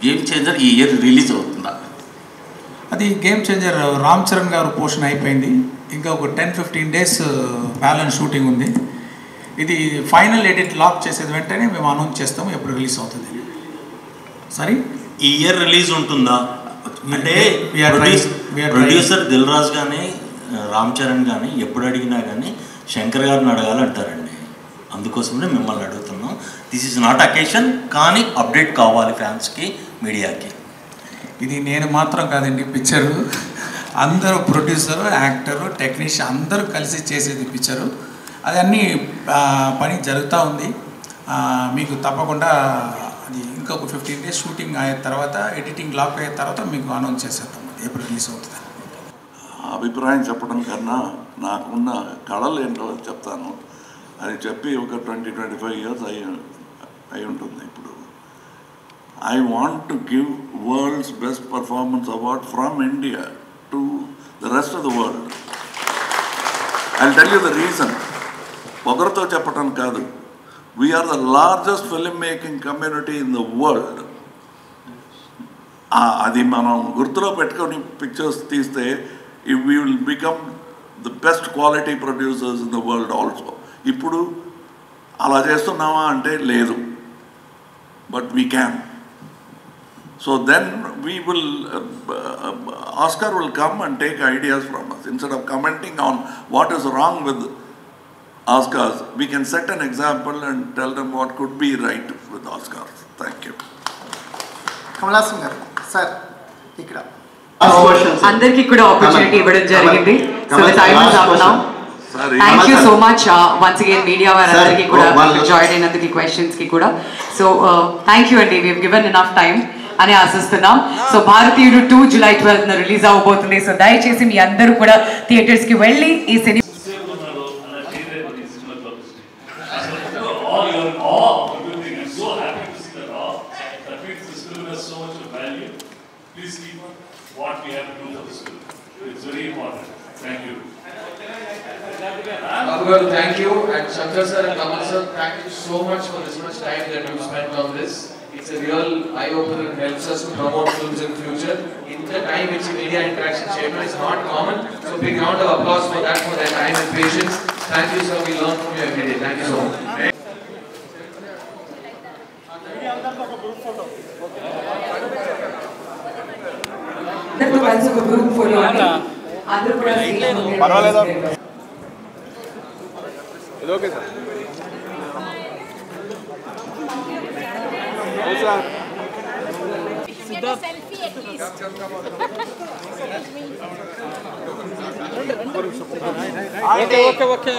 Game changer ఈ year release అవుతుందా? అది గేమ్ చేంజర్ రామ్ చరణ్ గారు పోర్షన్ అయిపోయింది. ఇంకా ఒక 10-15 డేస్ బ్యాలెన్స్ షూటింగ్ ఉంది. ఇది ఫైనల్ ఎడిట్ లాక్ చేసేది వెంటనే మేము అనౌన్స్ చేస్తాము ఎప్పుడు రిలీజ్ అవుతుంది. సరే, ఈ ఇయర్ రిలీజ్ ఉంటుందా? అంటే ప్రొడ్యూసర్ దిల్ రాజు కానీ రామ్ చరణ్ కానీ ఎప్పుడు అడిగినా కానీ శంకర్ గారిని అడగాలంటారండి. అందుకోసమే మిమ్మల్ని అడుగుతున్నాం. దిస్ ఈజ్ నాట్ అకేషన్, కానీ అప్డేట్ కావాలి ఫ్యాన్స్కి, మీడియాకి. ఇది నేను మాత్రం కాదండి, పిక్చరు అందరూ ప్రొడ్యూసరు, యాక్టరు, టెక్నీషియన్ అందరూ కలిసి చేసేది పిక్చరు. అది అన్నీ పని జరుగుతూ ఉంది. మీకు తప్పకుండా అది ఇంకొక 15 డేస్ షూటింగ్ అయిన తర్వాత, ఎడిటింగ్ లాక్ అయిన తర్వాత మీకు అనౌన్స్ చేసేద్దాం అది ఎప్పుడు రిలీజ్ అవుతుంది. అభిప్రాయం చెప్పడం కన్నా నాకున్న కళలు ఏంటో చెప్తాను. అది చెప్పి ఒక 20-25 ఇయర్స్ అయి ఉంటుంది. ఇప్పుడు I want to give world's best performance award from India to the rest of the world. I tell you the reason. ఒకరితో చెప్పటం కాదు, we're the largest film making community in the world. అది మనం గుర్తులో పెట్టుకొని పిక్చర్స్ తీస్తే we will become the best quality producers in the world also. ఇప్పుడు అలా చేస్తున్నామా అంటే లేదు, but we can. So then we will Oscar will come and take ideas from us. Instead of commenting on what is wrong with Oscars, we can set an example and tell them what could be right with Oscars. Thank you. Kamala Singh sir, ikkada అందరికీ కూడా opportunity ఇవ్వడం జరిగింది. So the time is up now. Thank you so much once again media వారందరికీ కూడా join అయినందుకు, questions కి కూడా. So thank you అండి, we have given enough time అని ఆశిస్తున్నాం. సో భారతీయుడు 2 జూలై 12న రిలీజ్ అవబోతుంది. సో దయచేసి మీ అందరూ కూడా థియేటర్స్ కి వెళ్ళి ఈ cinema what we have to do for this film. It's very important. Thank you. Babu, thank you, and Shankar sir and Kamal sir, thank you so much for this much time that you spent on this. It's a real eye-opener and helps us to promote films in future. In the time which media interaction chairman is not common, so big round of applause for that, for their time and patience. Thank you sir, we learn from you every day. Thank you so much. Group photo అందరూ కూడా పర్వాలేదు. ఇది okay sir. Selfie at least. Okay okay.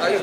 Are you